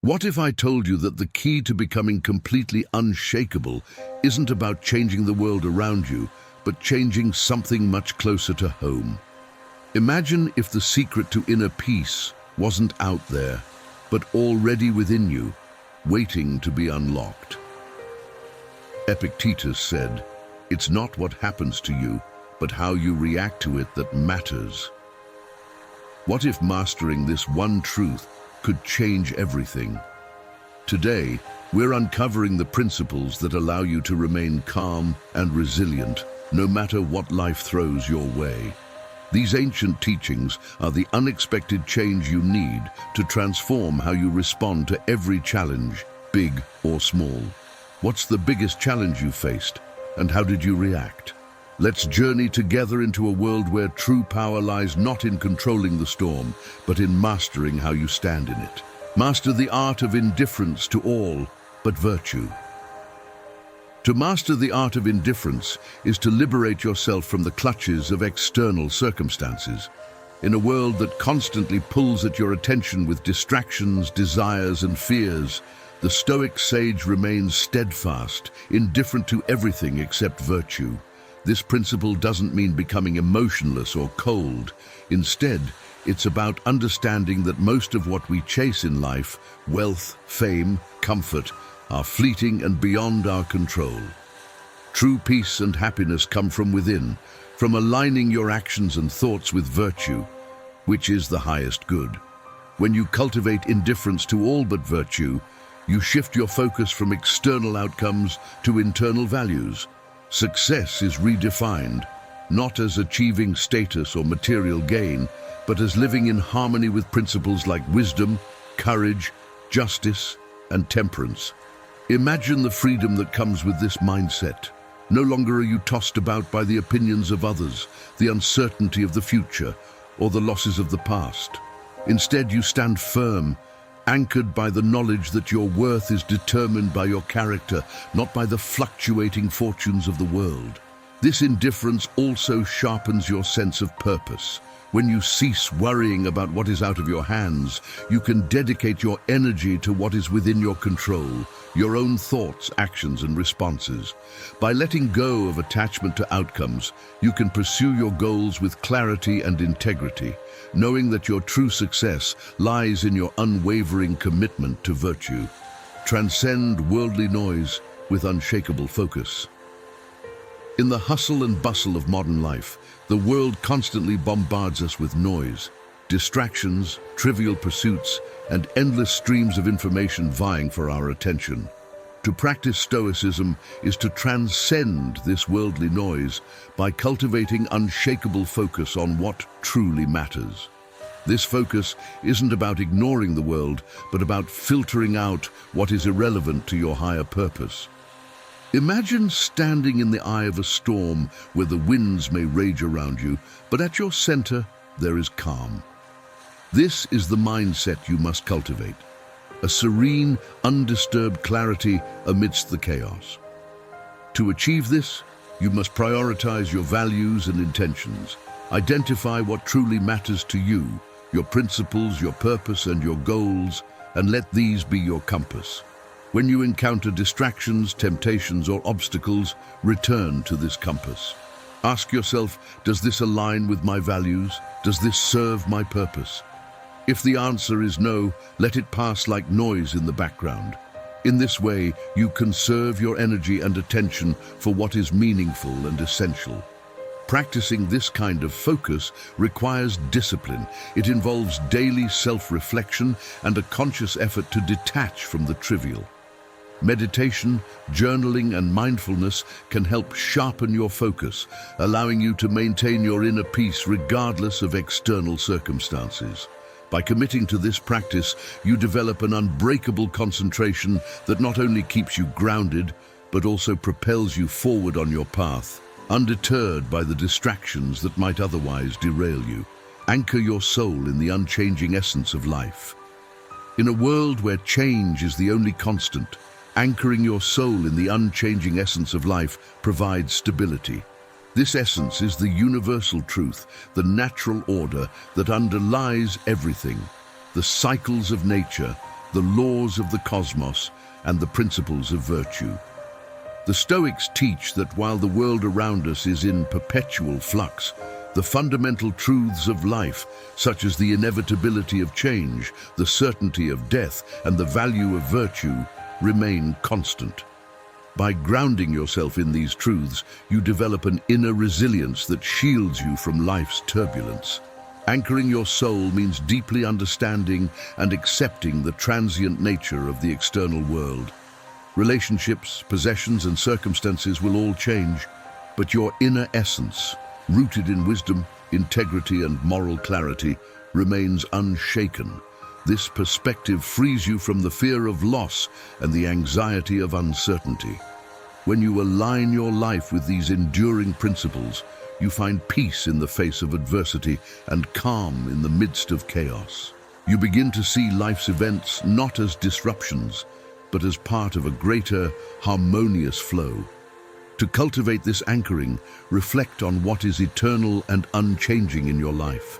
What if I told you that the key to becoming completely unshakable isn't about changing the world around you, but changing something much closer to home? Imagine if the secret to inner peace wasn't out there, but already within you, waiting to be unlocked. Epictetus said, "It's not what happens to you, but how you react to it that matters." What if mastering this one truth could change everything? Today, we're uncovering the principles that allow you to remain calm and resilient, no matter what life throws your way. These ancient teachings are the unexpected change you need to transform how you respond to every challenge, big or small. What's the biggest challenge you faced, and how did you react? Let's journey together into a world where true power lies not in controlling the storm, but in mastering how you stand in it. Master the art of indifference to all but virtue. To master the art of indifference is to liberate yourself from the clutches of external circumstances. In a world that constantly pulls at your attention with distractions, desires, and fears, the Stoic sage remains steadfast, indifferent to everything except virtue. This principle doesn't mean becoming emotionless or cold. Instead, it's about understanding that most of what we chase in life, wealth, fame, comfort, are fleeting and beyond our control. True peace and happiness come from within, from aligning your actions and thoughts with virtue, which is the highest good. When you cultivate indifference to all but virtue, you shift your focus from external outcomes to internal values. Success is redefined, not as achieving status or material gain, but as living in harmony with principles like wisdom, courage, justice, and temperance. Imagine the freedom that comes with this mindset. No longer are you tossed about by the opinions of others, the uncertainty of the future, or the losses of the past. Instead, you stand firm, anchored by the knowledge that your worth is determined by your character, not by the fluctuating fortunes of the world. This indifference also sharpens your sense of purpose. When you cease worrying about what is out of your hands, you can dedicate your energy to what is within your control, your own thoughts, actions, and responses. By letting go of attachment to outcomes, you can pursue your goals with clarity and integrity, knowing that your true success lies in your unwavering commitment to virtue. Transcend worldly noise with unshakable focus. In the hustle and bustle of modern life, the world constantly bombards us with noise, distractions, trivial pursuits, and endless streams of information vying for our attention. To practice Stoicism is to transcend this worldly noise by cultivating unshakable focus on what truly matters. This focus isn't about ignoring the world, but about filtering out what is irrelevant to your higher purpose. Imagine standing in the eye of a storm where the winds may rage around you, but at your center there is calm. This is the mindset you must cultivate. A serene, undisturbed clarity amidst the chaos. To achieve this, you must prioritize your values and intentions. Identify what truly matters to you, your principles, your purpose, and your goals, and let these be your compass. When you encounter distractions, temptations, or obstacles, return to this compass. Ask yourself, does this align with my values? Does this serve my purpose? If the answer is no, let it pass like noise in the background. In this way, you conserve your energy and attention for what is meaningful and essential. Practicing this kind of focus requires discipline. It involves daily self-reflection and a conscious effort to detach from the trivial. Meditation, journaling, and mindfulness can help sharpen your focus, allowing you to maintain your inner peace regardless of external circumstances. By committing to this practice, you develop an unbreakable concentration that not only keeps you grounded, but also propels you forward on your path, undeterred by the distractions that might otherwise derail you. Anchor your soul in the unchanging essence of life. In a world where change is the only constant, anchoring your soul in the unchanging essence of life provides stability. This essence is the universal truth, the natural order that underlies everything, the cycles of nature, the laws of the cosmos, and the principles of virtue. The Stoics teach that while the world around us is in perpetual flux, the fundamental truths of life, such as the inevitability of change, the certainty of death, and the value of virtue, remain constant. By grounding yourself in these truths, you develop an inner resilience that shields you from life's turbulence. Anchoring your soul means deeply understanding and accepting the transient nature of the external world. Relationships, possessions, and circumstances will all change, but your inner essence, rooted in wisdom, integrity, and moral clarity, remains unshaken. This perspective frees you from the fear of loss and the anxiety of uncertainty. When you align your life with these enduring principles, you find peace in the face of adversity and calm in the midst of chaos. You begin to see life's events not as disruptions, but as part of a greater, harmonious flow. To cultivate this anchoring, reflect on what is eternal and unchanging in your life.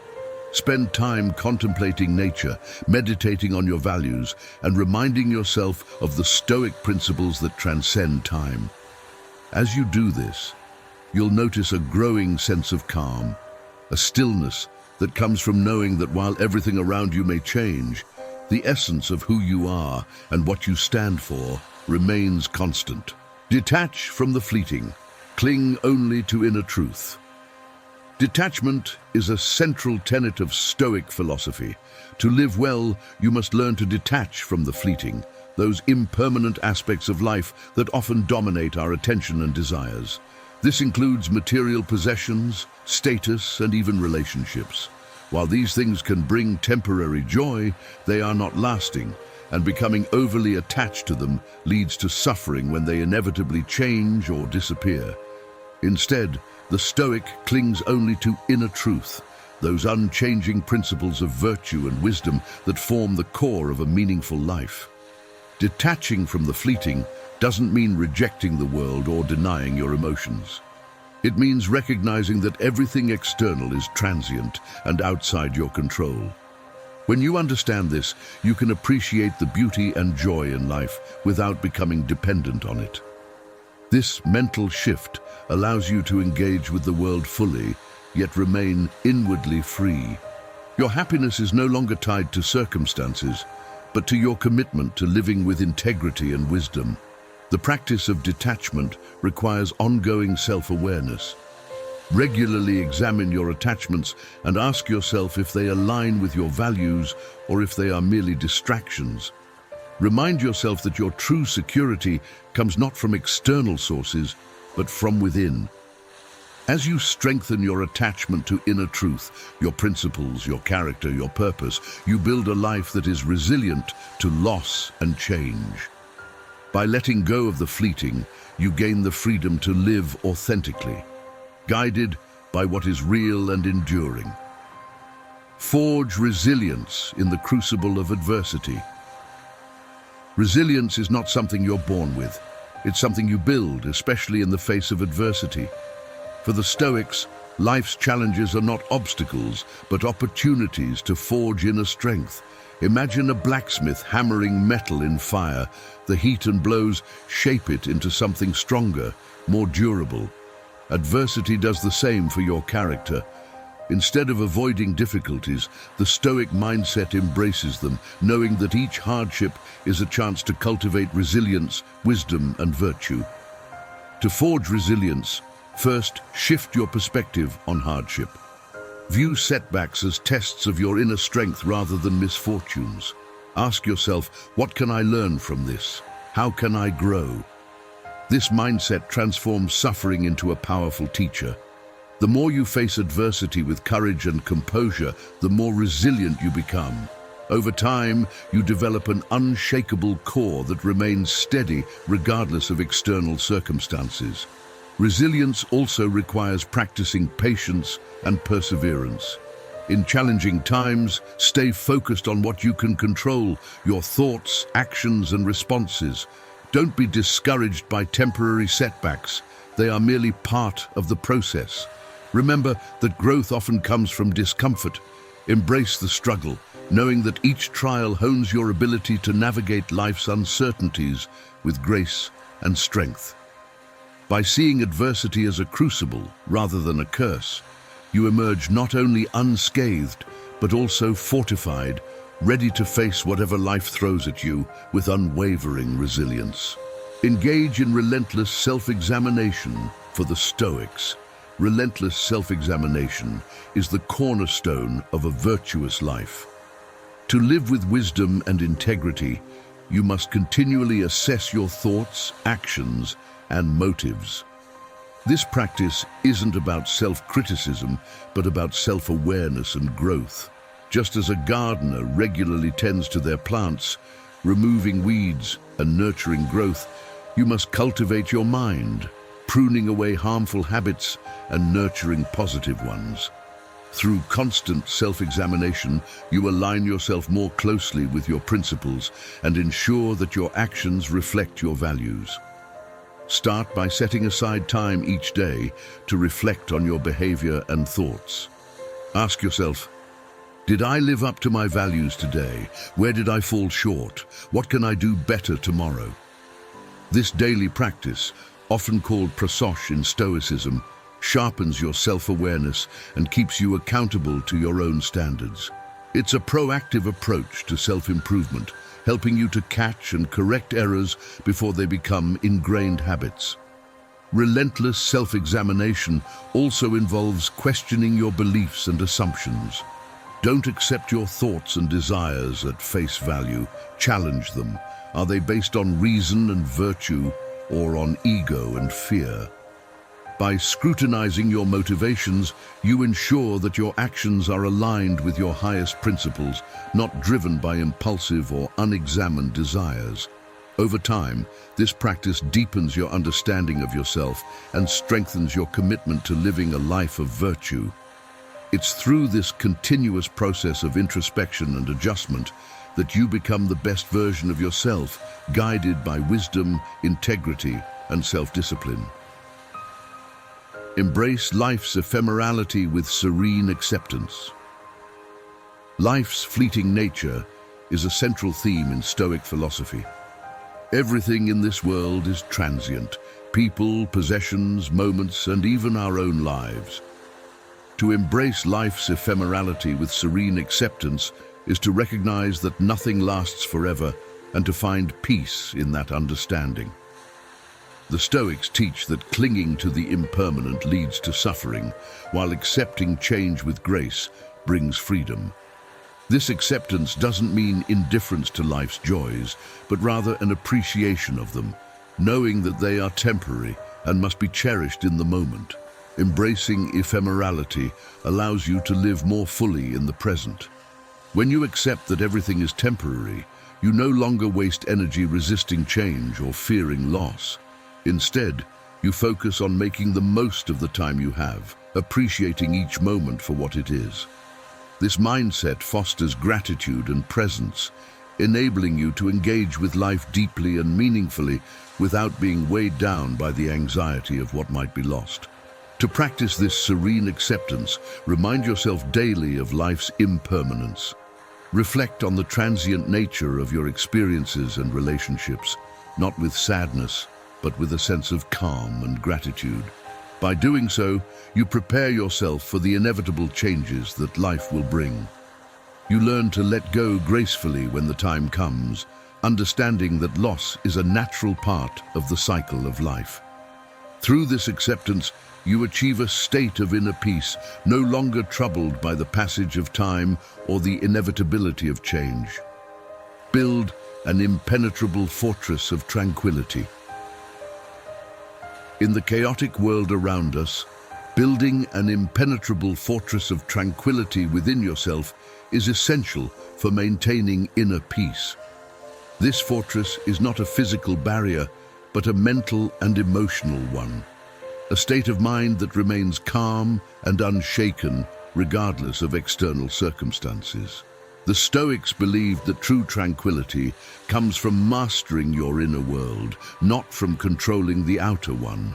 Spend time contemplating nature, meditating on your values, and reminding yourself of the Stoic principles that transcend time. As you do this, you'll notice a growing sense of calm, a stillness that comes from knowing that while everything around you may change, the essence of who you are and what you stand for remains constant. Detach from the fleeting. Cling only to inner truth. Detachment is a central tenet of Stoic philosophy. To live well, you must learn to detach from the fleeting, those impermanent aspects of life that often dominate our attention and desires. This includes material possessions, status, and even relationships. While these things can bring temporary joy, they are not lasting, and becoming overly attached to them leads to suffering when they inevitably change or disappear. Instead, the Stoic clings only to inner truth, those unchanging principles of virtue and wisdom that form the core of a meaningful life. Detaching from the fleeting doesn't mean rejecting the world or denying your emotions. It means recognizing that everything external is transient and outside your control. When you understand this, you can appreciate the beauty and joy in life without becoming dependent on it. This mental shift allows you to engage with the world fully, yet remain inwardly free. Your happiness is no longer tied to circumstances, but to your commitment to living with integrity and wisdom. The practice of detachment requires ongoing self-awareness. Regularly examine your attachments and ask yourself if they align with your values or if they are merely distractions. Remind yourself that your true security comes not from external sources, but from within. As you strengthen your attachment to inner truth, your principles, your character, your purpose, you build a life that is resilient to loss and change. By letting go of the fleeting, you gain the freedom to live authentically, guided by what is real and enduring. Forge resilience in the crucible of adversity. Resilience is not something you're born with. It's something you build, especially in the face of adversity. For the Stoics, life's challenges are not obstacles, but opportunities to forge inner strength. Imagine a blacksmith hammering metal in fire. The heat and blows shape it into something stronger, more durable. Adversity does the same for your character. Instead of avoiding difficulties, the Stoic mindset embraces them, knowing that each hardship is a chance to cultivate resilience, wisdom, and virtue. To forge resilience, first, shift your perspective on hardship. View setbacks as tests of your inner strength rather than misfortunes. Ask yourself, what can I learn from this? How can I grow? This mindset transforms suffering into a powerful teacher. The more you face adversity with courage and composure, the more resilient you become. Over time, you develop an unshakable core that remains steady regardless of external circumstances. Resilience also requires practicing patience and perseverance. In challenging times, stay focused on what you can control, your thoughts, actions, and responses. Don't be discouraged by temporary setbacks. They are merely part of the process. Remember that growth often comes from discomfort. Embrace the struggle, knowing that each trial hones your ability to navigate life's uncertainties with grace and strength. By seeing adversity as a crucible rather than a curse, you emerge not only unscathed, but also fortified, ready to face whatever life throws at you with unwavering resilience. Engage in relentless self-examination. For the Stoics, relentless self-examination is the cornerstone of a virtuous life. To live with wisdom and integrity, you must continually assess your thoughts, actions, and motives. This practice isn't about self-criticism, but about self-awareness and growth. Just as a gardener regularly tends to their plants, removing weeds and nurturing growth, you must cultivate your mind, pruning away harmful habits and nurturing positive ones. Through constant self-examination, you align yourself more closely with your principles and ensure that your actions reflect your values. Start by setting aside time each day to reflect on your behavior and thoughts. Ask yourself, did I live up to my values today? Where did I fall short? What can I do better tomorrow? This daily practice, often called prasosh in Stoicism, sharpens your self-awareness and keeps you accountable to your own standards. It's a proactive approach to self-improvement, helping you to catch and correct errors before they become ingrained habits. Relentless self-examination also involves questioning your beliefs and assumptions. Don't accept your thoughts and desires at face value. Challenge them. Are they based on reason and virtue, or on ego and fear? By scrutinizing your motivations, you ensure that your actions are aligned with your highest principles, not driven by impulsive or unexamined desires. Over time, this practice deepens your understanding of yourself and strengthens your commitment to living a life of virtue. It's through this continuous process of introspection and adjustment that you become the best version of yourself, guided by wisdom, integrity, and self-discipline. Embrace life's ephemerality with serene acceptance. Life's fleeting nature is a central theme in Stoic philosophy. Everything in this world is transient: people, possessions, moments, and even our own lives. To embrace life's ephemerality with serene acceptance is to recognize that nothing lasts forever and to find peace in that understanding. The Stoics teach that clinging to the impermanent leads to suffering, while accepting change with grace brings freedom. This acceptance doesn't mean indifference to life's joys, but rather an appreciation of them, knowing that they are temporary and must be cherished in the moment. Embracing ephemerality allows you to live more fully in the present. When you accept that everything is temporary, you no longer waste energy resisting change or fearing loss. Instead, you focus on making the most of the time you have, appreciating each moment for what it is. This mindset fosters gratitude and presence, enabling you to engage with life deeply and meaningfully without being weighed down by the anxiety of what might be lost. To practice this serene acceptance, remind yourself daily of life's impermanence. Reflect on the transient nature of your experiences and relationships, not with sadness, but with a sense of calm and gratitude. By doing so, you prepare yourself for the inevitable changes that life will bring. You learn to let go gracefully when the time comes, understanding that loss is a natural part of the cycle of life. Through this acceptance, you achieve a state of inner peace, no longer troubled by the passage of time or the inevitability of change. Build an impenetrable fortress of tranquility. In the chaotic world around us, building an impenetrable fortress of tranquility within yourself is essential for maintaining inner peace. This fortress is not a physical barrier, but a mental and emotional one. A state of mind that remains calm and unshaken regardless of external circumstances. The Stoics believed that true tranquility comes from mastering your inner world, not from controlling the outer one.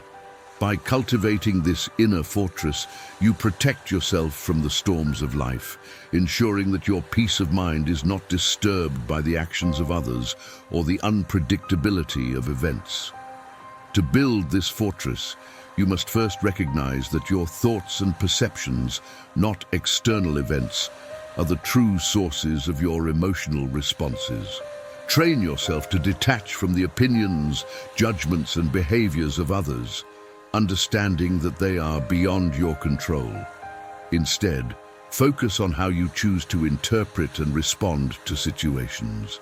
By cultivating this inner fortress, you protect yourself from the storms of life, ensuring that your peace of mind is not disturbed by the actions of others or the unpredictability of events. To build this fortress, you must first recognize that your thoughts and perceptions, not external events, are the true sources of your emotional responses. Train yourself to detach from the opinions, judgments, and behaviors of others, understanding that they are beyond your control. Instead, focus on how you choose to interpret and respond to situations.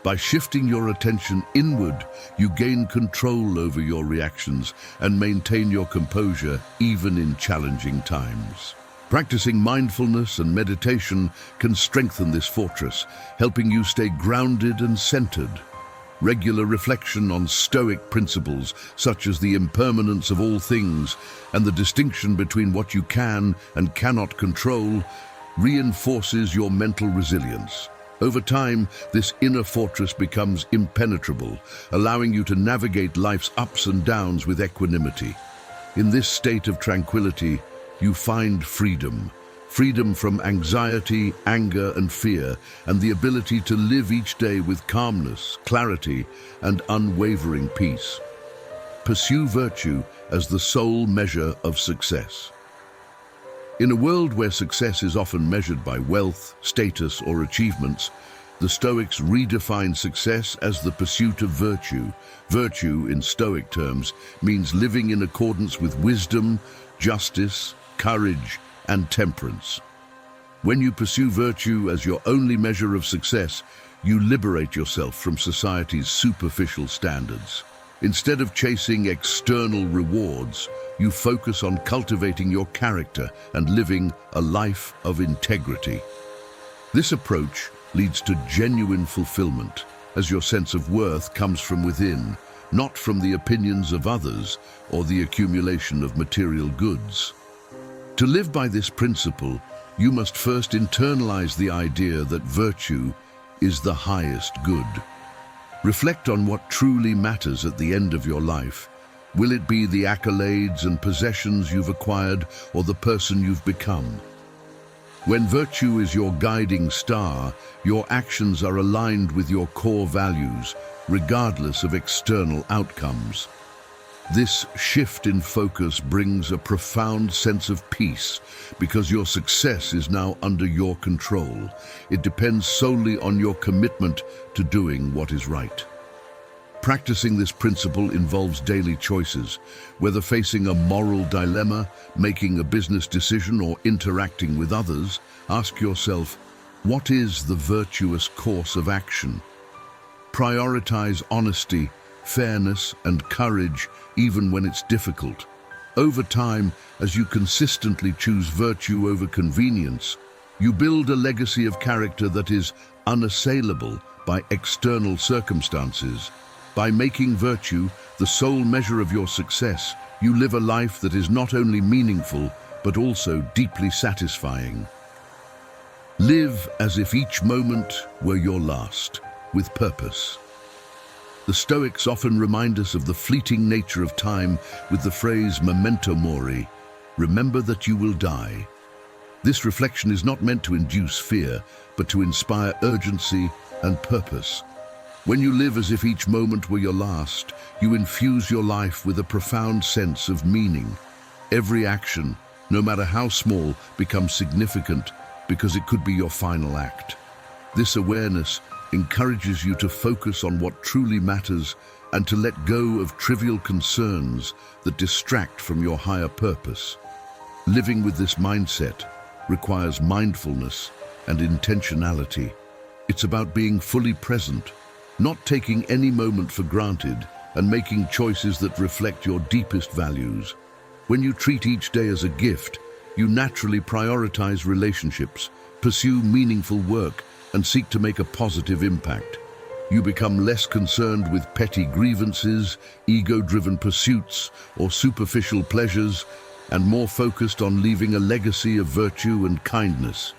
By shifting your attention inward, you gain control over your reactions and maintain your composure even in challenging times. Practicing mindfulness and meditation can strengthen this fortress, helping you stay grounded and centered. Regular reflection on Stoic principles, such as the impermanence of all things and the distinction between what you can and cannot control, reinforces your mental resilience. Over time, this inner fortress becomes impenetrable, allowing you to navigate life's ups and downs with equanimity. In this state of tranquility, you find freedom. Freedom from anxiety, anger, and fear, and the ability to live each day with calmness, clarity, and unwavering peace. Pursue virtue as the sole measure of success. In a world where success is often measured by wealth, status, or achievements, the Stoics redefine success as the pursuit of virtue. Virtue, in Stoic terms, means living in accordance with wisdom, justice, courage, and temperance. When you pursue virtue as your only measure of success, you liberate yourself from society's superficial standards. Instead of chasing external rewards, you focus on cultivating your character and living a life of integrity. This approach leads to genuine fulfillment, as your sense of worth comes from within, not from the opinions of others or the accumulation of material goods. To live by this principle, you must first internalize the idea that virtue is the highest good. Reflect on what truly matters at the end of your life. Will it be the accolades and possessions you've acquired or the person you've become? When virtue is your guiding star, your actions are aligned with your core values, regardless of external outcomes. This shift in focus brings a profound sense of peace because your success is now under your control. It depends solely on your commitment to doing what is right. Practicing this principle involves daily choices. Whether facing a moral dilemma, making a business decision, or interacting with others, ask yourself, what is the virtuous course of action? Prioritize honesty, fairness, and courage even when it's difficult. Over time, as you consistently choose virtue over convenience, you build a legacy of character that is unassailable by external circumstances. By making virtue the sole measure of your success, you live a life that is not only meaningful, but also deeply satisfying. Live as if each moment were your last, with purpose. The Stoics often remind us of the fleeting nature of time with the phrase memento mori, remember that you will die. This reflection is not meant to induce fear, but to inspire urgency and purpose. When you live as if each moment were your last, you infuse your life with a profound sense of meaning. Every action, no matter how small, becomes significant because it could be your final act. This awareness encourages you to focus on what truly matters and to let go of trivial concerns that distract from your higher purpose. Living with this mindset requires mindfulness and intentionality. It's about being fully present, not taking any moment for granted, and making choices that reflect your deepest values. When you treat each day as a gift, you naturally prioritize relationships, pursue meaningful work, and seek to make a positive impact. You become less concerned with petty grievances, ego-driven pursuits, or superficial pleasures, and more focused on leaving a legacy of virtue and kindness.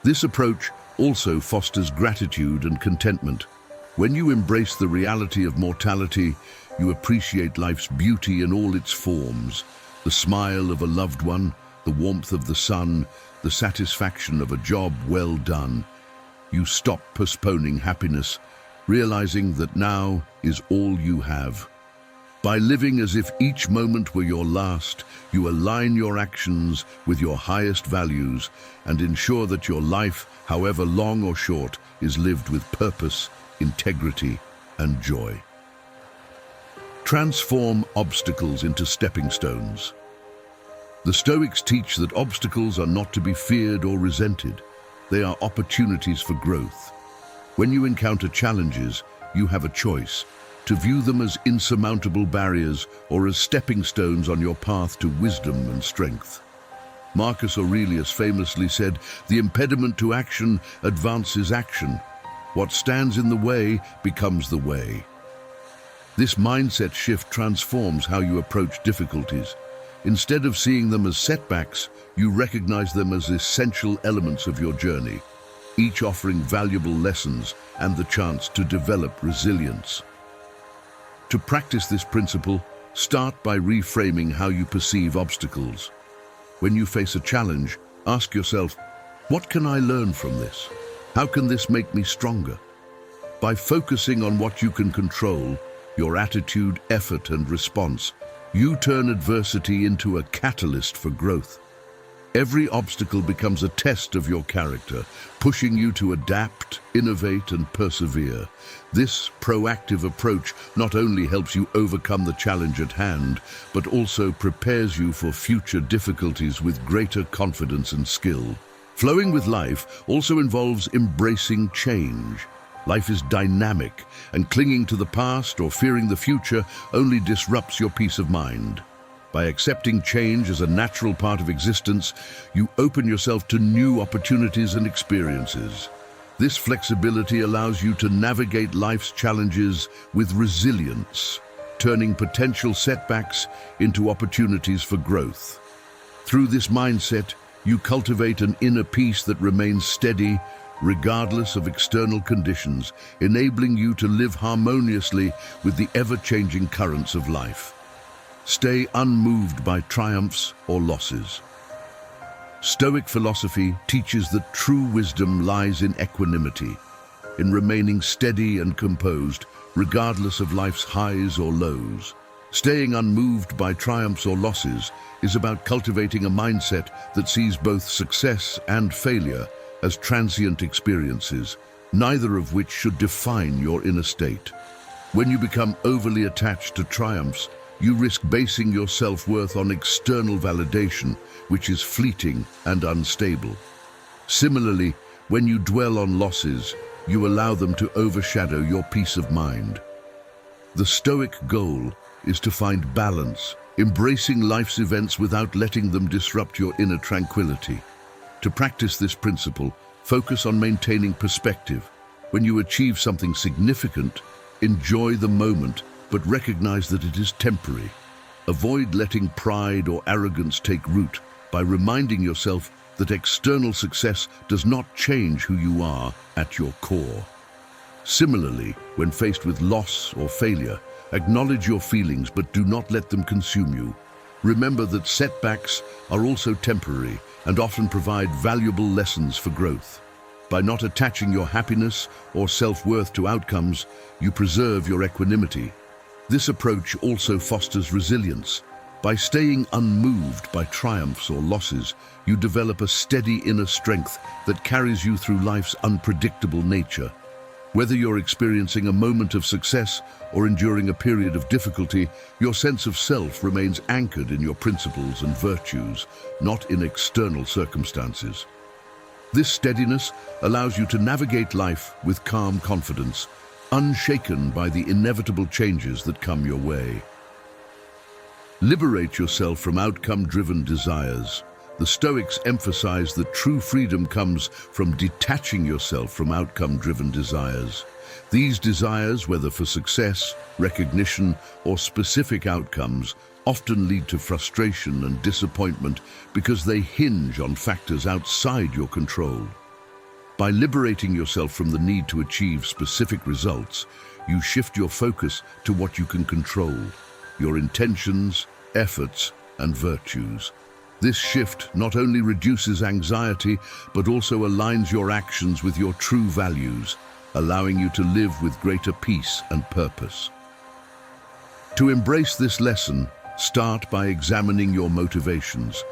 This approach also fosters gratitude and contentment. When you embrace the reality of mortality, you appreciate life's beauty in all its forms. The smile of a loved one, the warmth of the sun, the satisfaction of a job well done. You stop postponing happiness, realizing that now is all you have. By living as if each moment were your last, you align your actions with your highest values and ensure that your life, however long or short, is lived with purpose, integrity, and joy. Transform obstacles into stepping stones. The Stoics teach that obstacles are not to be feared or resented. They are opportunities for growth. When you encounter challenges, you have a choice: to view them as insurmountable barriers or as stepping stones on your path to wisdom and strength. Marcus Aurelius famously said, "The impediment to action advances action. What stands in the way becomes the way." This mindset shift transforms how you approach difficulties. Instead of seeing them as setbacks, you recognize them as essential elements of your journey, each offering valuable lessons and the chance to develop resilience. To practice this principle, start by reframing how you perceive obstacles. When you face a challenge, ask yourself, what can I learn from this? How can this make me stronger? By focusing on what you can control, your attitude, effort, and response, you turn adversity into a catalyst for growth. Every obstacle becomes a test of your character, pushing you to adapt, innovate, and persevere. This proactive approach not only helps you overcome the challenge at hand, but also prepares you for future difficulties with greater confidence and skill. Flowing with life also involves embracing change. Life is dynamic, and clinging to the past or fearing the future only disrupts your peace of mind. By accepting change as a natural part of existence, you open yourself to new opportunities and experiences. This flexibility allows you to navigate life's challenges with resilience, turning potential setbacks into opportunities for growth. Through this mindset, you cultivate an inner peace that remains steady, regardless of external conditions, enabling you to live harmoniously with the ever-changing currents of life. Stay unmoved by triumphs or losses. Stoic philosophy teaches that true wisdom lies in equanimity, in remaining steady and composed, regardless of life's highs or lows. Staying unmoved by triumphs or losses is about cultivating a mindset that sees both success and failure as transient experiences, neither of which should define your inner state. When you become overly attached to triumphs, you risk basing your self-worth on external validation, which is fleeting and unstable. Similarly, when you dwell on losses, you allow them to overshadow your peace of mind. The Stoic goal is to find balance, embracing life's events without letting them disrupt your inner tranquility. To practice this principle, focus on maintaining perspective. When you achieve something significant, enjoy the moment, but recognize that it is temporary. Avoid letting pride or arrogance take root by reminding yourself that external success does not change who you are at your core. Similarly, when faced with loss or failure, acknowledge your feelings but do not let them consume you. Remember that setbacks are also temporary and often provide valuable lessons for growth. By not attaching your happiness or self-worth to outcomes, you preserve your equanimity. This approach also fosters resilience. By staying unmoved by triumphs or losses, you develop a steady inner strength that carries you through life's unpredictable nature. Whether you're experiencing a moment of success or enduring a period of difficulty, your sense of self remains anchored in your principles and virtues, not in external circumstances. This steadiness allows you to navigate life with calm confidence, unshaken by the inevitable changes that come your way. Liberate yourself from outcome-driven desires. The Stoics emphasize that true freedom comes from detaching yourself from outcome-driven desires. These desires, whether for success, recognition, or specific outcomes, often lead to frustration and disappointment because they hinge on factors outside your control. By liberating yourself from the need to achieve specific results, you shift your focus to what you can control, your intentions, efforts, and virtues. This shift not only reduces anxiety, but also aligns your actions with your true values, allowing you to live with greater peace and purpose. To embrace this lesson, start by examining your motivations.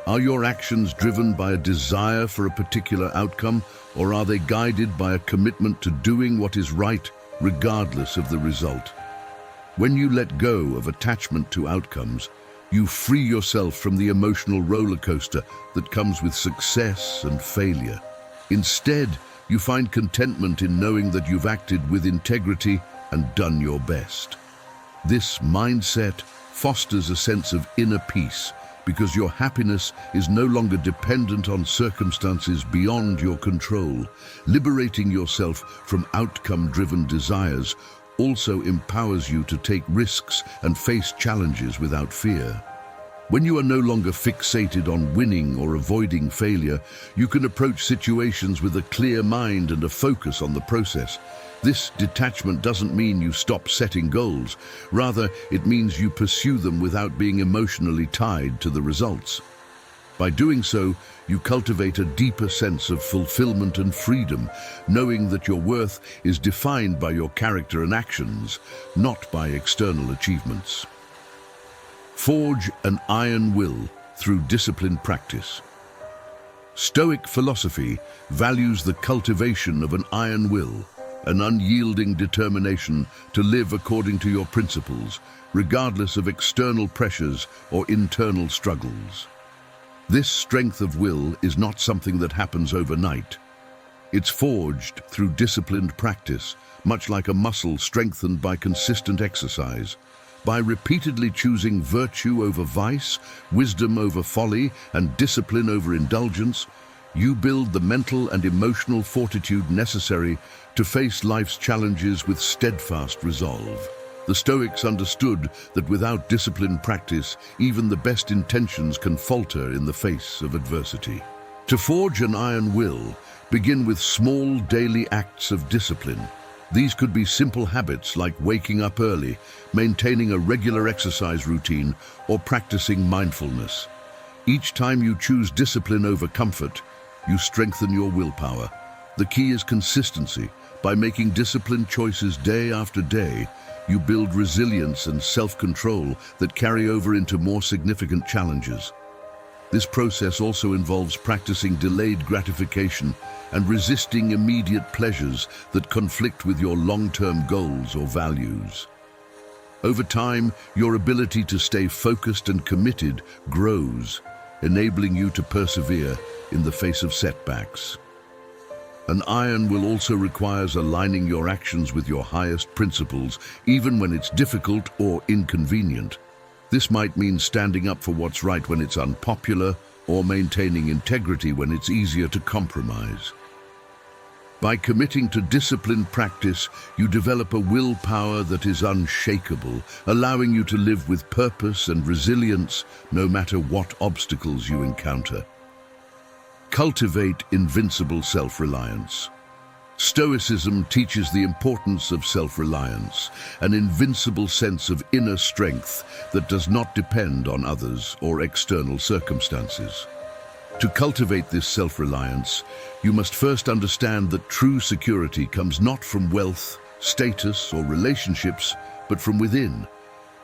Are your actions driven by a desire for a particular outcome, or are they guided by a commitment to doing what is right, regardless of the result? When you let go of attachment to outcomes, you free yourself from the emotional roller coaster that comes with success and failure. Instead, you find contentment in knowing that you've acted with integrity and done your best. This mindset fosters a sense of inner peace because your happiness is no longer dependent on circumstances beyond your control. Liberating yourself from outcome-driven desires also empowers you to take risks and face challenges without fear. When you are no longer fixated on winning or avoiding failure, you can approach situations with a clear mind and a focus on the process. This detachment doesn't mean you stop setting goals. Rather, it means you pursue them without being emotionally tied to the results. By doing so, you cultivate a deeper sense of fulfillment and freedom, knowing that your worth is defined by your character and actions, not by external achievements. Forge an iron will through disciplined practice. Stoic philosophy values the cultivation of an iron will, an unyielding determination to live according to your principles, regardless of external pressures or internal struggles. This strength of will is not something that happens overnight. It's forged through disciplined practice, much like a muscle strengthened by consistent exercise. By repeatedly choosing virtue over vice, wisdom over folly, and discipline over indulgence, you build the mental and emotional fortitude necessary to face life's challenges with steadfast resolve. The Stoics understood that without disciplined practice, even the best intentions can falter in the face of adversity. To forge an iron will, begin with small daily acts of discipline. These could be simple habits like waking up early, maintaining a regular exercise routine, or practicing mindfulness. Each time you choose discipline over comfort, you strengthen your willpower. The key is consistency. By making disciplined choices day after day, you build resilience and self-control that carry over into more significant challenges. This process also involves practicing delayed gratification and resisting immediate pleasures that conflict with your long-term goals or values. Over time, your ability to stay focused and committed grows, enabling you to persevere in the face of setbacks. An iron will also requires aligning your actions with your highest principles, even when it's difficult or inconvenient. This might mean standing up for what's right when it's unpopular, or maintaining integrity when it's easier to compromise. By committing to disciplined practice, you develop a willpower that is unshakable, allowing you to live with purpose and resilience no matter what obstacles you encounter. Cultivate invincible self-reliance. Stoicism teaches the importance of self-reliance, an invincible sense of inner strength that does not depend on others or external circumstances. To cultivate this self-reliance, you must first understand that true security comes not from wealth, status, or relationships, but from within.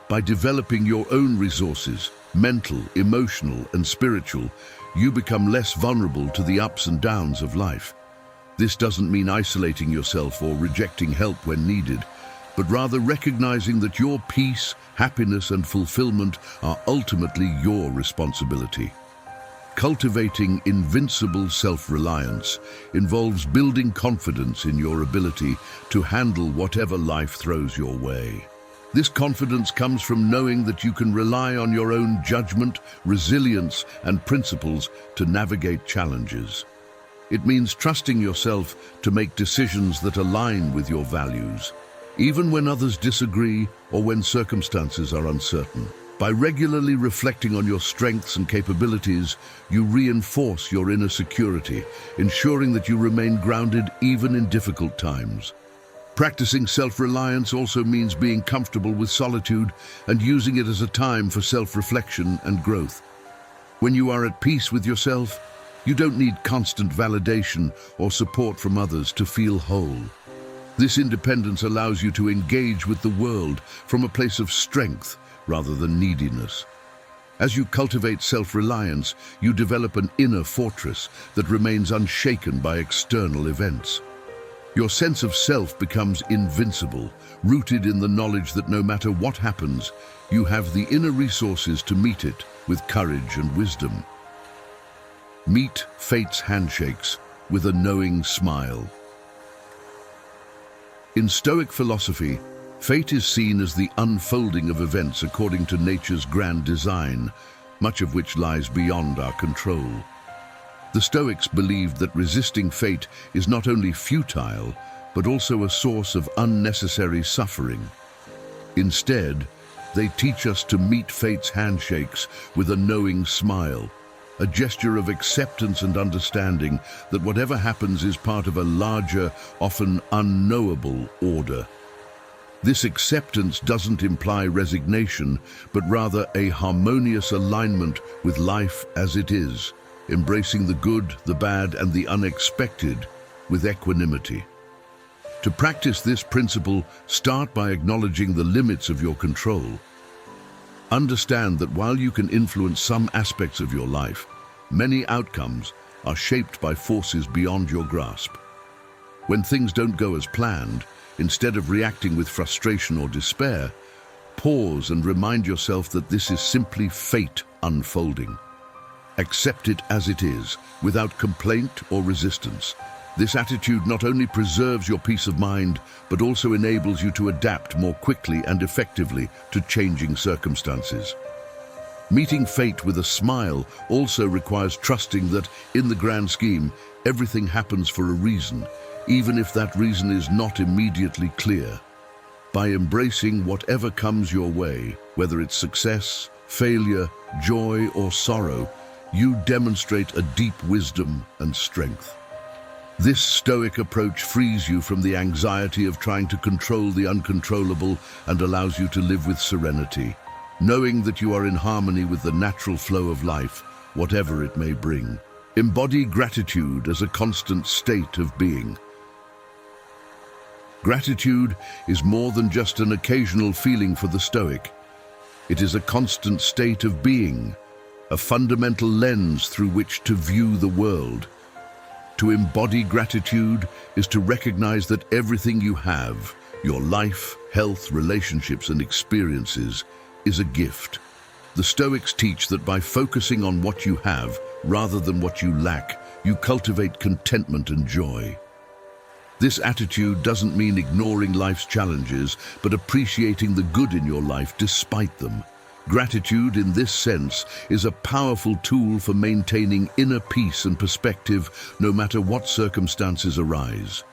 By developing your own resources, mental, emotional, and spiritual, you become less vulnerable to the ups and downs of life. This doesn't mean isolating yourself or rejecting help when needed, but rather recognizing that your peace, happiness, and fulfillment are ultimately your responsibility. Cultivating invincible self-reliance involves building confidence in your ability to handle whatever life throws your way. This confidence comes from knowing that you can rely on your own judgment, resilience, and principles to navigate challenges. It means trusting yourself to make decisions that align with your values, even when others disagree or when circumstances are uncertain. By regularly reflecting on your strengths and capabilities, you reinforce your inner security, ensuring that you remain grounded even in difficult times. Practicing self-reliance also means being comfortable with solitude and using it as a time for self-reflection and growth. When you are at peace with yourself, you don't need constant validation or support from others to feel whole. This independence allows you to engage with the world from a place of strength rather than neediness. As you cultivate self-reliance, you develop an inner fortress that remains unshaken by external events. Your sense of self becomes invincible, rooted in the knowledge that no matter what happens, you have the inner resources to meet it with courage and wisdom. Meet fate's handshakes with a knowing smile. In Stoic philosophy, fate is seen as the unfolding of events according to nature's grand design, much of which lies beyond our control. The Stoics believed that resisting fate is not only futile, but also a source of unnecessary suffering. Instead, they teach us to meet fate's handshakes with a knowing smile, a gesture of acceptance and understanding that whatever happens is part of a larger, often unknowable order. This acceptance doesn't imply resignation, but rather a harmonious alignment with life as it is, embracing the good, the bad, and the unexpected with equanimity. To practice this principle, start by acknowledging the limits of your control. Understand that while you can influence some aspects of your life, many outcomes are shaped by forces beyond your grasp. When things don't go as planned, instead of reacting with frustration or despair, pause and remind yourself that this is simply fate unfolding. Accept it as it is, without complaint or resistance. This attitude not only preserves your peace of mind, but also enables you to adapt more quickly and effectively to changing circumstances. Meeting fate with a smile also requires trusting that, in the grand scheme, everything happens for a reason, even if that reason is not immediately clear. By embracing whatever comes your way, whether it's success, failure, joy, or sorrow, you demonstrate a deep wisdom and strength. This Stoic approach frees you from the anxiety of trying to control the uncontrollable and allows you to live with serenity, knowing that you are in harmony with the natural flow of life, whatever it may bring. Embody gratitude as a constant state of being. Gratitude is more than just an occasional feeling for the Stoic. It is a constant state of being, a fundamental lens through which to view the world. To embody gratitude is to recognize that everything you have, your life, health, relationships, and experiences, is a gift. The Stoics teach that by focusing on what you have rather than what you lack, you cultivate contentment and joy. This attitude doesn't mean ignoring life's challenges, but appreciating the good in your life despite them. Gratitude, in this sense, is a powerful tool for maintaining inner peace and perspective no matter what circumstances arise.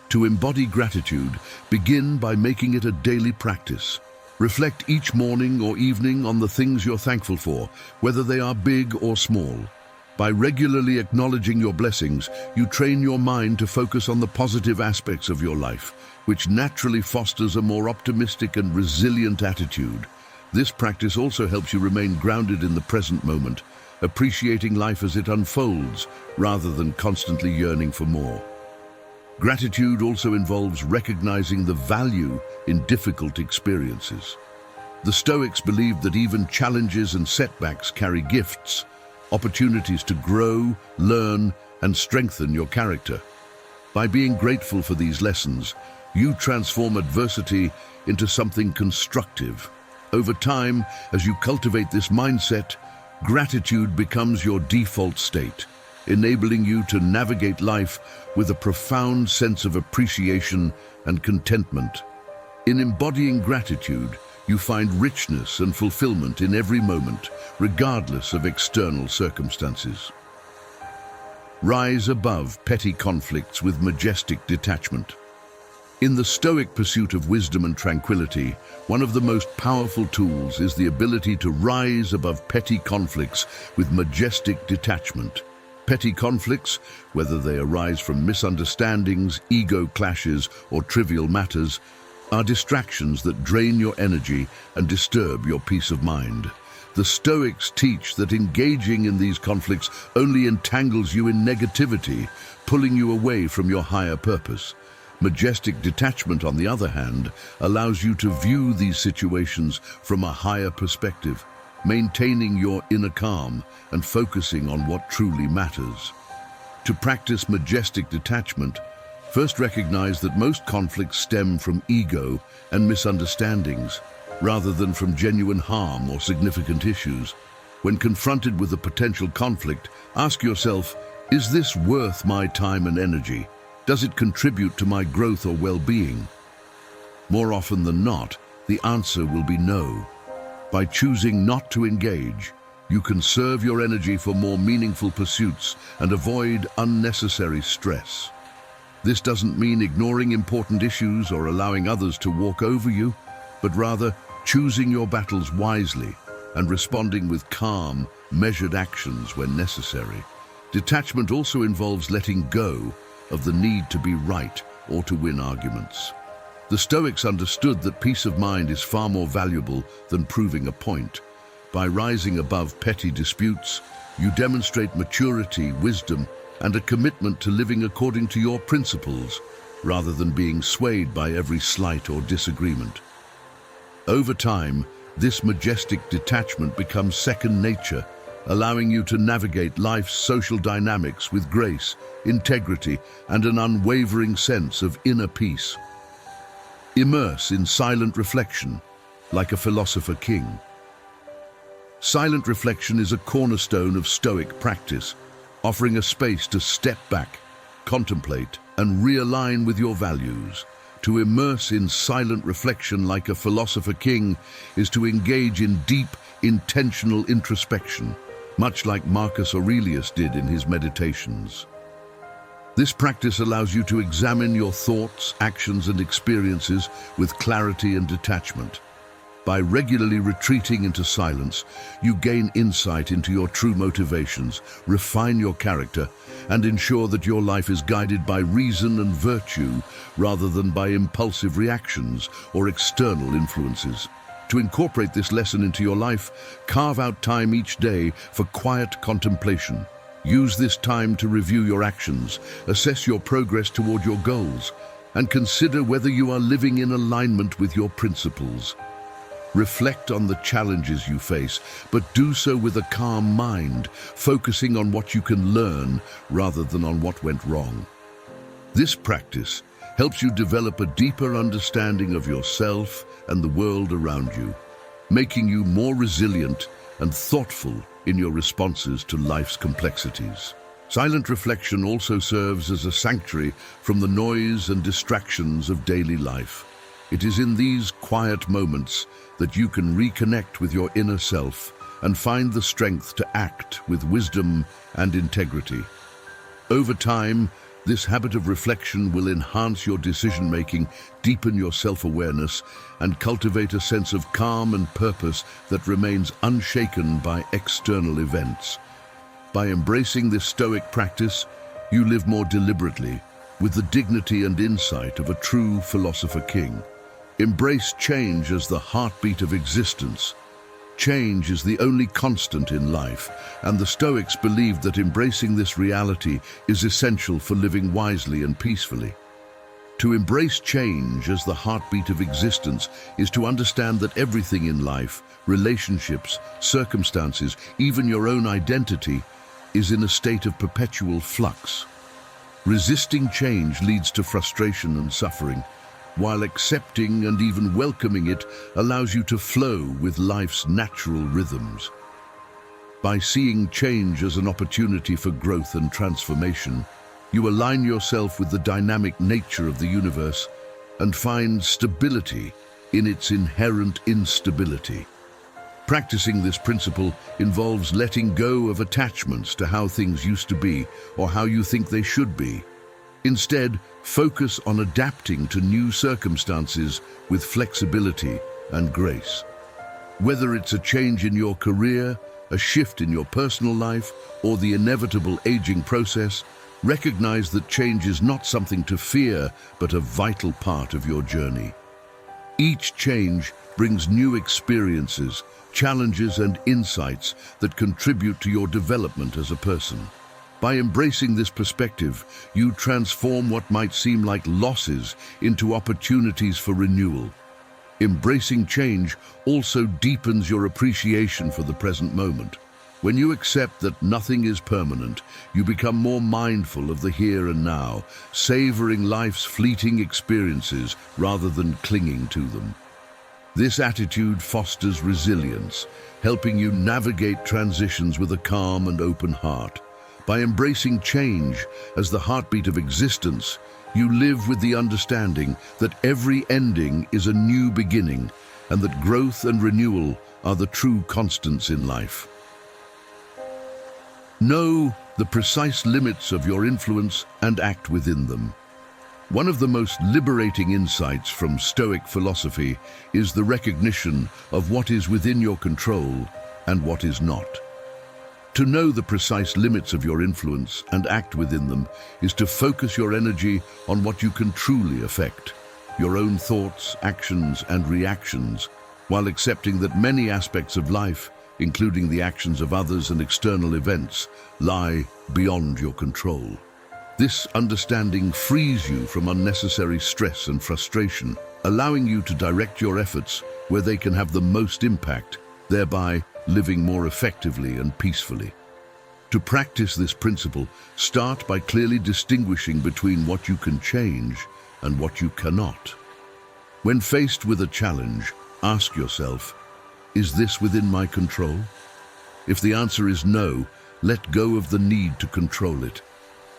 To embody gratitude, begin by making it a daily practice. Reflect each morning or evening on the things you're thankful for, whether they are big or small. By regularly acknowledging your blessings, you train your mind to focus on the positive aspects of your life, which naturally fosters a more optimistic and resilient attitude. This practice also helps you remain grounded in the present moment, appreciating life as it unfolds, rather than constantly yearning for more. Gratitude also involves recognizing the value in difficult experiences. The Stoics believed that even challenges and setbacks carry gifts, opportunities to grow, learn, and strengthen your character. By being grateful for these lessons, you transform adversity into something constructive. Over time, as you cultivate this mindset, gratitude becomes your default state, enabling you to navigate life with a profound sense of appreciation and contentment. In embodying gratitude, you find richness and fulfillment in every moment, regardless of external circumstances. Rise above petty conflicts with majestic detachment. In the Stoic pursuit of wisdom and tranquility, one of the most powerful tools is the ability to rise above petty conflicts with majestic detachment. Petty conflicts, whether they arise from misunderstandings, ego clashes, or trivial matters, are distractions that drain your energy and disturb your peace of mind. The Stoics teach that engaging in these conflicts only entangles you in negativity, pulling you away from your higher purpose. Majestic detachment, on the other hand, allows you to view these situations from a higher perspective, maintaining your inner calm and focusing on what truly matters. To practice majestic detachment, first recognize that most conflicts stem from ego and misunderstandings, rather than from genuine harm or significant issues. When confronted with a potential conflict, ask yourself, is this worth my time and energy? Does it contribute to my growth or well-being? More often than not, the answer will be no. By choosing not to engage, you conserve your energy for more meaningful pursuits and avoid unnecessary stress. This doesn't mean ignoring important issues or allowing others to walk over you, but rather choosing your battles wisely and responding with calm, measured actions when necessary. Detachment also involves letting go of the need to be right or to win arguments. The Stoics understood that peace of mind is far more valuable than proving a point. By rising above petty disputes, you demonstrate maturity, wisdom, and a commitment to living according to your principles, rather than being swayed by every slight or disagreement. Over time, this majestic detachment becomes second nature, allowing you to navigate life's social dynamics with grace, integrity, and an unwavering sense of inner peace. Immerse in silent reflection, like a philosopher king. Silent reflection is a cornerstone of Stoic practice, offering a space to step back, contemplate, and realign with your values. To immerse in silent reflection like a philosopher king is to engage in deep, intentional introspection, much like Marcus Aurelius did in his meditations. This practice allows you to examine your thoughts, actions, and experiences with clarity and detachment. By regularly retreating into silence, you gain insight into your true motivations, refine your character, and ensure that your life is guided by reason and virtue rather than by impulsive reactions or external influences. To incorporate this lesson into your life, carve out time each day for quiet contemplation. Use this time to review your actions, assess your progress toward your goals, and consider whether you are living in alignment with your principles. Reflect on the challenges you face, but do so with a calm mind, focusing on what you can learn rather than on what went wrong. This practice helps you develop a deeper understanding of yourself and the world around you, making you more resilient and thoughtful in your responses to life's complexities. Silent reflection also serves as a sanctuary from the noise and distractions of daily life. It is in these quiet moments that you can reconnect with your inner self and find the strength to act with wisdom and integrity. Over time, this habit of reflection will enhance your decision-making, deepen your self-awareness, and cultivate a sense of calm and purpose that remains unshaken by external events. By embracing this Stoic practice, you live more deliberately, with the dignity and insight of a true philosopher king. Embrace change as the heartbeat of existence. Change is the only constant in life, and the Stoics believed that embracing this reality is essential for living wisely and peacefully. To embrace change as the heartbeat of existence is to understand that everything in life, relationships, circumstances, even your own identity, is in a state of perpetual flux. Resisting change leads to frustration and suffering, while accepting and even welcoming it allows you to flow with life's natural rhythms. By seeing change as an opportunity for growth and transformation, you align yourself with the dynamic nature of the universe and find stability in its inherent instability. Practicing this principle involves letting go of attachments to how things used to be or how you think they should be. Instead, focus on adapting to new circumstances with flexibility and grace. Whether it's a change in your career, a shift in your personal life, or the inevitable aging process, recognize that change is not something to fear, but a vital part of your journey. Each change brings new experiences, challenges, and insights that contribute to your development as a person. By embracing this perspective, you transform what might seem like losses into opportunities for renewal. Embracing change also deepens your appreciation for the present moment. When you accept that nothing is permanent, you become more mindful of the here and now, savoring life's fleeting experiences rather than clinging to them. This attitude fosters resilience, helping you navigate transitions with a calm and open heart. By embracing change as the heartbeat of existence, you live with the understanding that every ending is a new beginning and that growth and renewal are the true constants in life. Know the precise limits of your influence and act within them. One of the most liberating insights from Stoic philosophy is the recognition of what is within your control and what is not. To know the precise limits of your influence and act within them is to focus your energy on what you can truly affect, your own thoughts, actions, and reactions, while accepting that many aspects of life, including the actions of others and external events, lie beyond your control. This understanding frees you from unnecessary stress and frustration, allowing you to direct your efforts where they can have the most impact, thereby living more effectively and peacefully. To practice this principle, start by clearly distinguishing between what you can change and what you cannot. When faced with a challenge, ask yourself, is this within my control? If the answer is no, let go of the need to control it.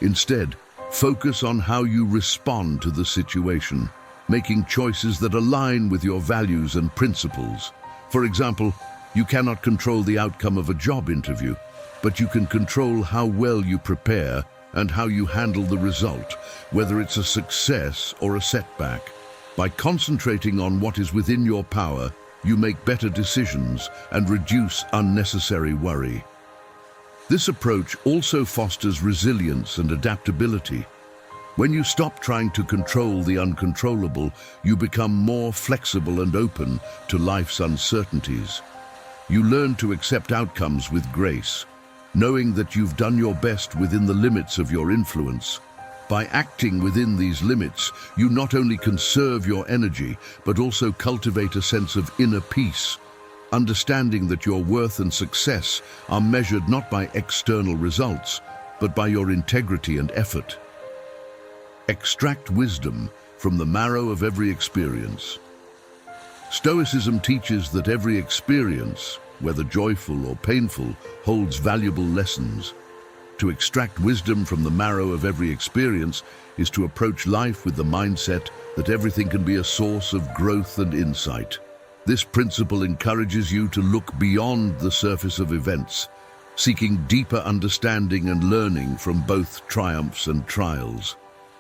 Instead, focus on how you respond to the situation, making choices that align with your values and principles. For example, you cannot control the outcome of a job interview, but you can control how well you prepare and how you handle the result, whether it's a success or a setback. By concentrating on what is within your power, you make better decisions and reduce unnecessary worry. This approach also fosters resilience and adaptability. When you stop trying to control the uncontrollable, you become more flexible and open to life's uncertainties. You learn to accept outcomes with grace, knowing that you've done your best within the limits of your influence. By acting within these limits, you not only conserve your energy, but also cultivate a sense of inner peace, understanding that your worth and success are measured not by external results, but by your integrity and effort. Extract wisdom from the marrow of every experience. Stoicism teaches that every experience, whether joyful or painful, holds valuable lessons. To extract wisdom from the marrow of every experience is to approach life with the mindset that everything can be a source of growth and insight. This principle encourages you to look beyond the surface of events, seeking deeper understanding and learning from both triumphs and trials.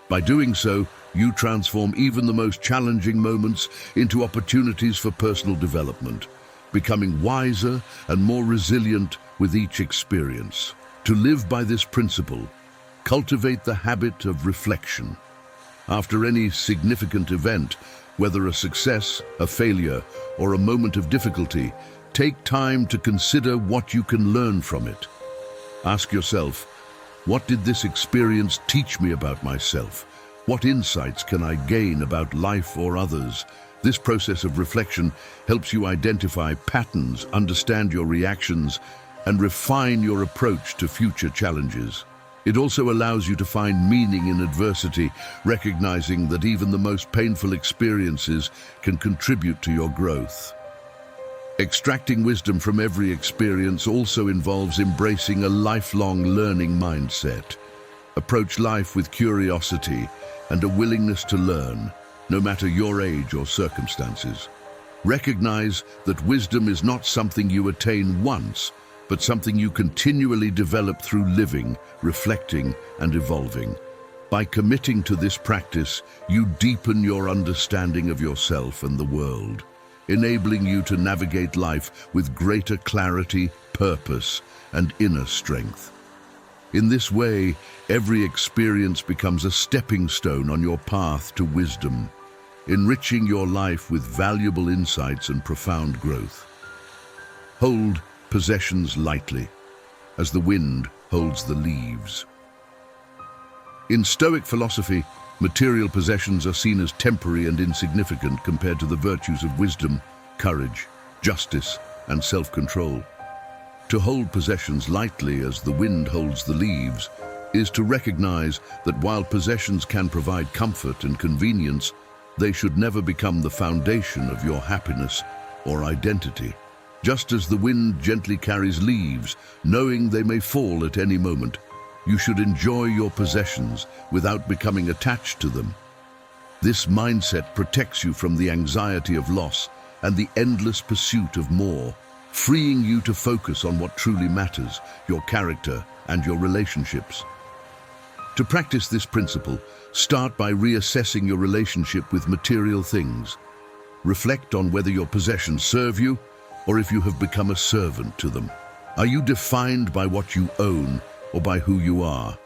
By doing so, you transform even the most challenging moments into opportunities for personal development, becoming wiser and more resilient with each experience. To live by this principle, cultivate the habit of reflection. After any significant event, whether a success, a failure, or a moment of difficulty, take time to consider what you can learn from it. Ask yourself, what did this experience teach me about myself? What insights can I gain about life or others? This process of reflection helps you identify patterns, understand your reactions, and refine your approach to future challenges. It also allows you to find meaning in adversity, recognizing that even the most painful experiences can contribute to your growth. Extracting wisdom from every experience also involves embracing a lifelong learning mindset. Approach life with curiosity and a willingness to learn, no matter your age or circumstances. Recognize that wisdom is not something you attain once, but something you continually develop through living, reflecting, and evolving. By committing to this practice, you deepen your understanding of yourself and the world, enabling you to navigate life with greater clarity, purpose, and inner strength. In this way, every experience becomes a stepping stone on your path to wisdom, enriching your life with valuable insights and profound growth. Hold possessions lightly, as the wind holds the leaves. In Stoic philosophy, material possessions are seen as temporary and insignificant compared to the virtues of wisdom, courage, justice, and self-control. To hold possessions lightly as the wind holds the leaves is to recognize that while possessions can provide comfort and convenience, they should never become the foundation of your happiness or identity. Just as the wind gently carries leaves, knowing they may fall at any moment, you should enjoy your possessions without becoming attached to them. This mindset protects you from the anxiety of loss and the endless pursuit of more, freeing you to focus on what truly matters, your character and your relationships. To practice this principle, start by reassessing your relationship with material things. Reflect on whether your possessions serve you or if you have become a servant to them. Are you defined by what you own or by who you are?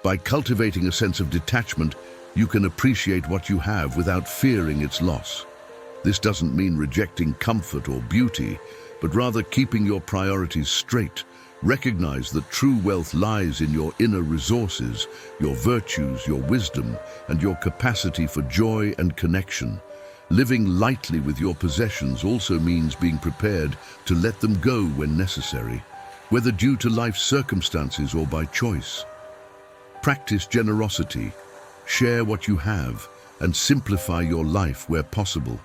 By cultivating a sense of detachment, you can appreciate what you have without fearing its loss. This doesn't mean rejecting comfort or beauty, but rather keeping your priorities straight. Recognize that true wealth lies in your inner resources, your virtues, your wisdom, and your capacity for joy and connection. Living lightly with your possessions also means being prepared to let them go when necessary, whether due to life's circumstances or by choice. Practice generosity, share what you have, and simplify your life where possible.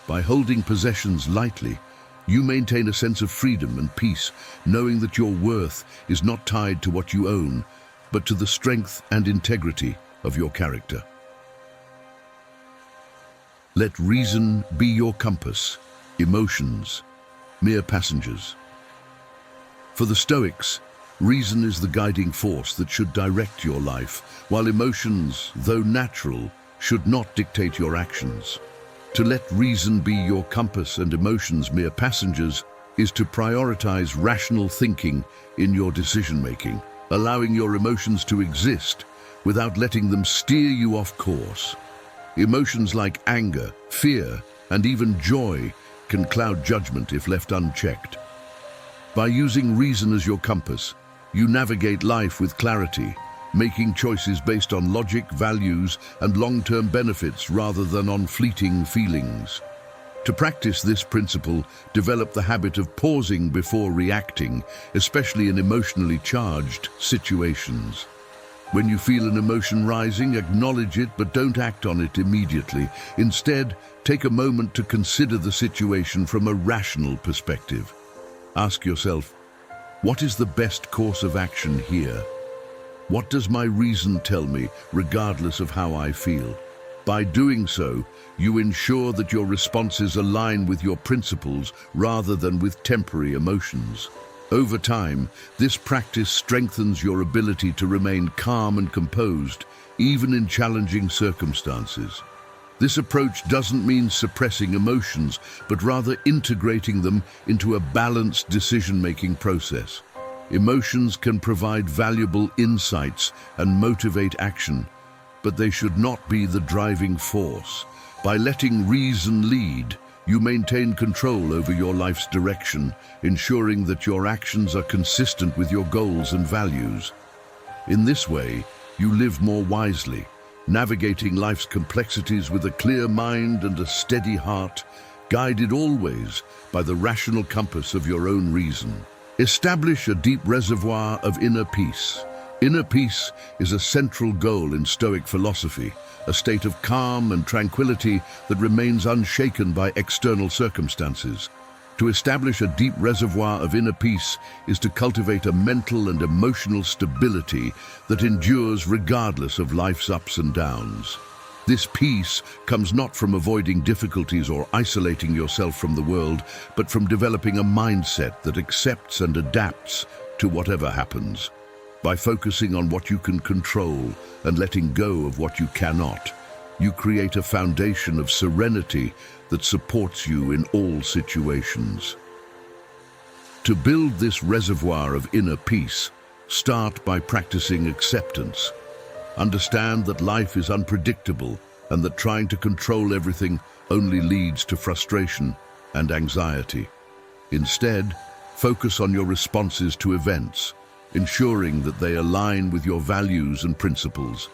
By holding possessions lightly, you maintain a sense of freedom and peace, knowing that your worth is not tied to what you own, but to the strength and integrity of your character. Let reason be your compass, emotions, mere passengers. For the Stoics, reason is the guiding force that should direct your life, while emotions, though natural, should not dictate your actions. To let reason be your compass and emotions mere passengers is to prioritize rational thinking in your decision-making, allowing your emotions to exist without letting them steer you off course. Emotions like anger, fear, and even joy can cloud judgment if left unchecked. By using reason as your compass, you navigate life with clarity, making choices based on logic, values, and long-term benefits rather than on fleeting feelings. To practice this principle, develop the habit of pausing before reacting, especially in emotionally charged situations. When you feel an emotion rising, acknowledge it, but don't act on it immediately. Instead, take a moment to consider the situation from a rational perspective. Ask yourself, what is the best course of action here? What does my reason tell me, regardless of how I feel? By doing so, you ensure that your responses align with your principles rather than with temporary emotions. Over time, this practice strengthens your ability to remain calm and composed, even in challenging circumstances. This approach doesn't mean suppressing emotions, but rather integrating them into a balanced decision-making process. Emotions can provide valuable insights and motivate action, but they should not be the driving force. By letting reason lead, you maintain control over your life's direction, ensuring that your actions are consistent with your goals and values. In this way, you live more wisely, navigating life's complexities with a clear mind and a steady heart, guided always by the rational compass of your own reason. Establish a deep reservoir of inner peace. Inner peace is a central goal in Stoic philosophy, a state of calm and tranquility that remains unshaken by external circumstances. To establish a deep reservoir of inner peace is to cultivate a mental and emotional stability that endures regardless of life's ups and downs. This peace comes not from avoiding difficulties or isolating yourself from the world, but from developing a mindset that accepts and adapts to whatever happens. By focusing on what you can control and letting go of what you cannot, you create a foundation of serenity that supports you in all situations. To build this reservoir of inner peace, start by practicing acceptance. Understand that life is unpredictable and that trying to control everything only leads to frustration and anxiety. Instead, focus on your responses to events, ensuring that they align with your values and principles.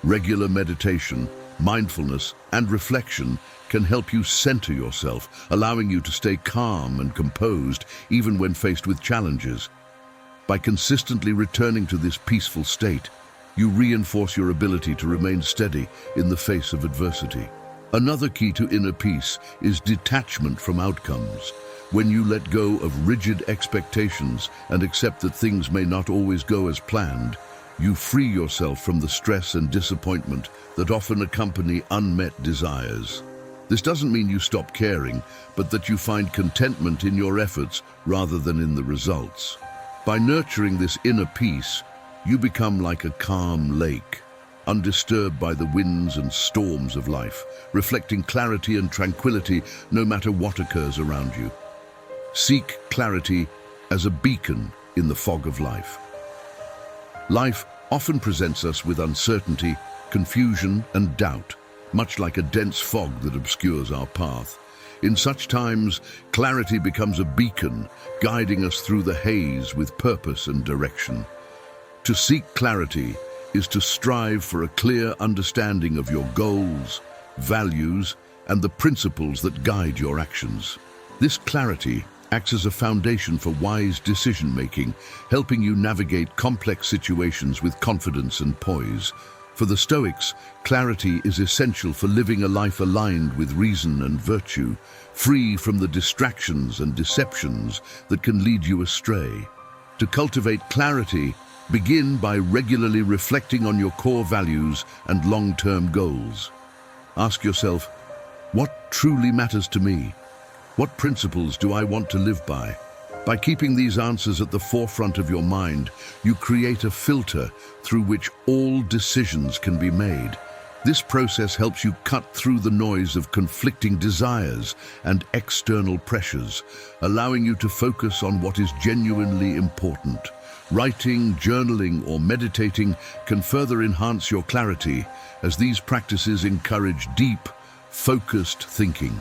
Regular meditation, mindfulness, and reflection can help you center yourself, allowing you to stay calm and composed even when faced with challenges. By consistently returning to this peaceful state, you reinforce your ability to remain steady in the face of adversity. Another key to inner peace is detachment from outcomes. When you let go of rigid expectations and accept that things may not always go as planned, you free yourself from the stress and disappointment that often accompany unmet desires. This doesn't mean you stop caring, but that you find contentment in your efforts rather than in the results. By nurturing this inner peace, you become like a calm lake, undisturbed by the winds and storms of life, reflecting clarity and tranquility no matter what occurs around you. Seek clarity as a beacon in the fog of life. Life often presents us with uncertainty, confusion, and doubt, much like a dense fog that obscures our path. In such times, clarity becomes a beacon, guiding us through the haze with purpose and direction. To seek clarity is to strive for a clear understanding of your goals, values, and the principles that guide your actions. This clarity acts as a foundation for wise decision-making, helping you navigate complex situations with confidence and poise. For the Stoics, clarity is essential for living a life aligned with reason and virtue, free from the distractions and deceptions that can lead you astray. To cultivate clarity, begin by regularly reflecting on your core values and long-term goals. Ask yourself, what truly matters to me? What principles do I want to live by? By keeping these answers at the forefront of your mind, you create a filter through which all decisions can be made. This process helps you cut through the noise of conflicting desires and external pressures, allowing you to focus on what is genuinely important. Writing, journaling, or meditating can further enhance your clarity, as these practices encourage deep, focused thinking.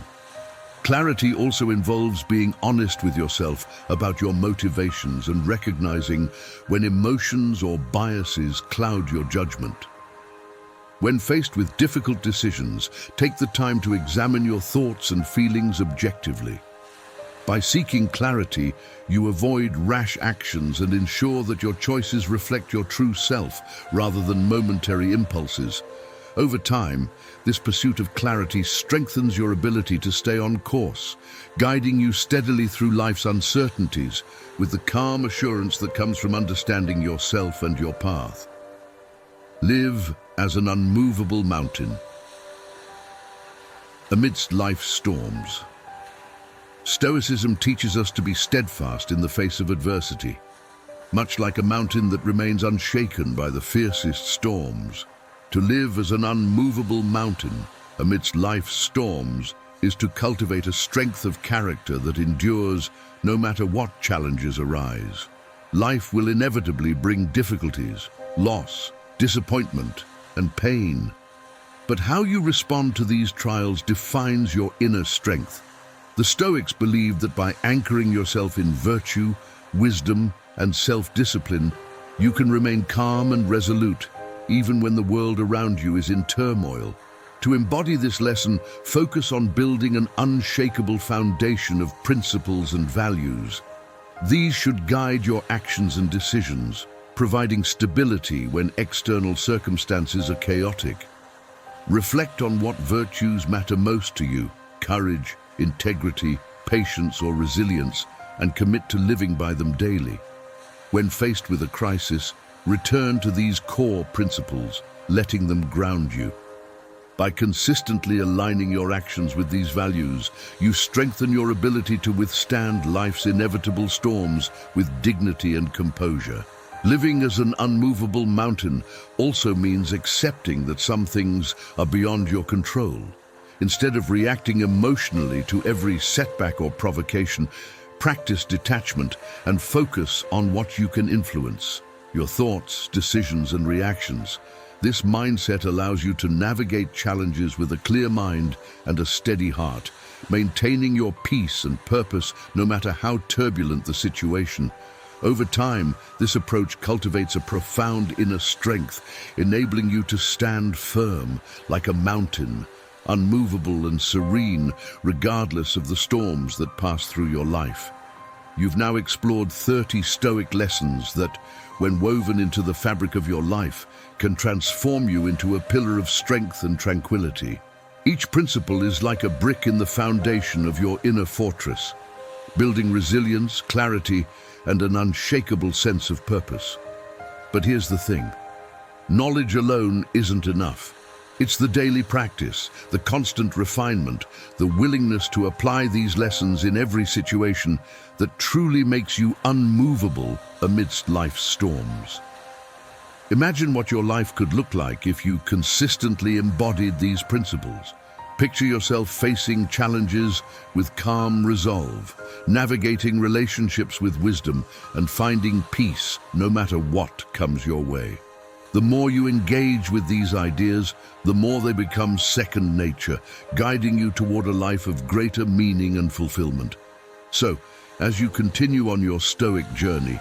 Clarity also involves being honest with yourself about your motivations and recognizing when emotions or biases cloud your judgment. When faced with difficult decisions, take the time to examine your thoughts and feelings objectively. By seeking clarity, you avoid rash actions and ensure that your choices reflect your true self rather than momentary impulses. Over time, this pursuit of clarity strengthens your ability to stay on course, guiding you steadily through life's uncertainties with the calm assurance that comes from understanding yourself and your path. Live as an unmovable mountain amidst life's storms. Stoicism teaches us to be steadfast in the face of adversity, much like a mountain that remains unshaken by the fiercest storms. To live as an unmovable mountain amidst life's storms is to cultivate a strength of character that endures no matter what challenges arise. Life will inevitably bring difficulties, loss, disappointment, and pain. But how you respond to these trials defines your inner strength. The Stoics believed that by anchoring yourself in virtue, wisdom, and self-discipline, you can remain calm and resolute, even when the world around you is in turmoil. To embody this lesson, focus on building an unshakable foundation of principles and values. These should guide your actions and decisions, providing stability when external circumstances are chaotic. Reflect on what virtues matter most to you: courage, integrity, patience, or resilience, and commit to living by them daily. When faced with a crisis, return to these core principles, letting them ground you. By consistently aligning your actions with these values, you strengthen your ability to withstand life's inevitable storms with dignity and composure. Living as an unmovable mountain also means accepting that some things are beyond your control. Instead of reacting emotionally to every setback or provocation, practice detachment and focus on what you can influence: your thoughts, decisions, and reactions. This mindset allows you to navigate challenges with a clear mind and a steady heart, maintaining your peace and purpose no matter how turbulent the situation. Over time, this approach cultivates a profound inner strength, enabling you to stand firm like a mountain, unmovable and serene, regardless of the storms that pass through your life. You've now explored 30 Stoic lessons that, when woven into the fabric of your life, can transform you into a pillar of strength and tranquility. Each principle is like a brick in the foundation of your inner fortress, building resilience, clarity, and an unshakable sense of purpose. But here's the thing: knowledge alone isn't enough. It's the daily practice, the constant refinement, the willingness to apply these lessons in every situation that truly makes you unmovable amidst life's storms. Imagine what your life could look like if you consistently embodied these principles. Picture yourself facing challenges with calm resolve, navigating relationships with wisdom, and finding peace no matter what comes your way. The more you engage with these ideas, the more they become second nature, guiding you toward a life of greater meaning and fulfillment. So, as you continue on your Stoic journey,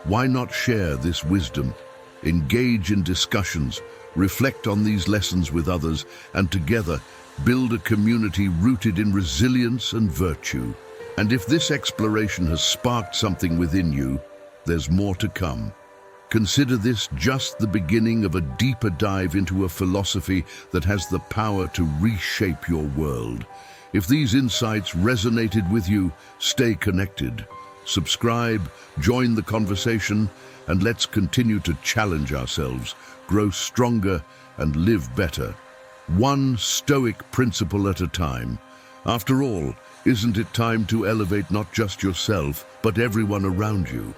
why not share this wisdom? Engage in discussions, reflect on these lessons with others, and together build a community rooted in resilience and virtue. And if this exploration has sparked something within you, there's more to come. Consider this just the beginning of a deeper dive into a philosophy that has the power to reshape your world. If these insights resonated with you, stay connected. Subscribe, join the conversation, and let's continue to challenge ourselves, grow stronger, and live better, one Stoic principle at a time. After all, isn't it time to elevate not just yourself, but everyone around you?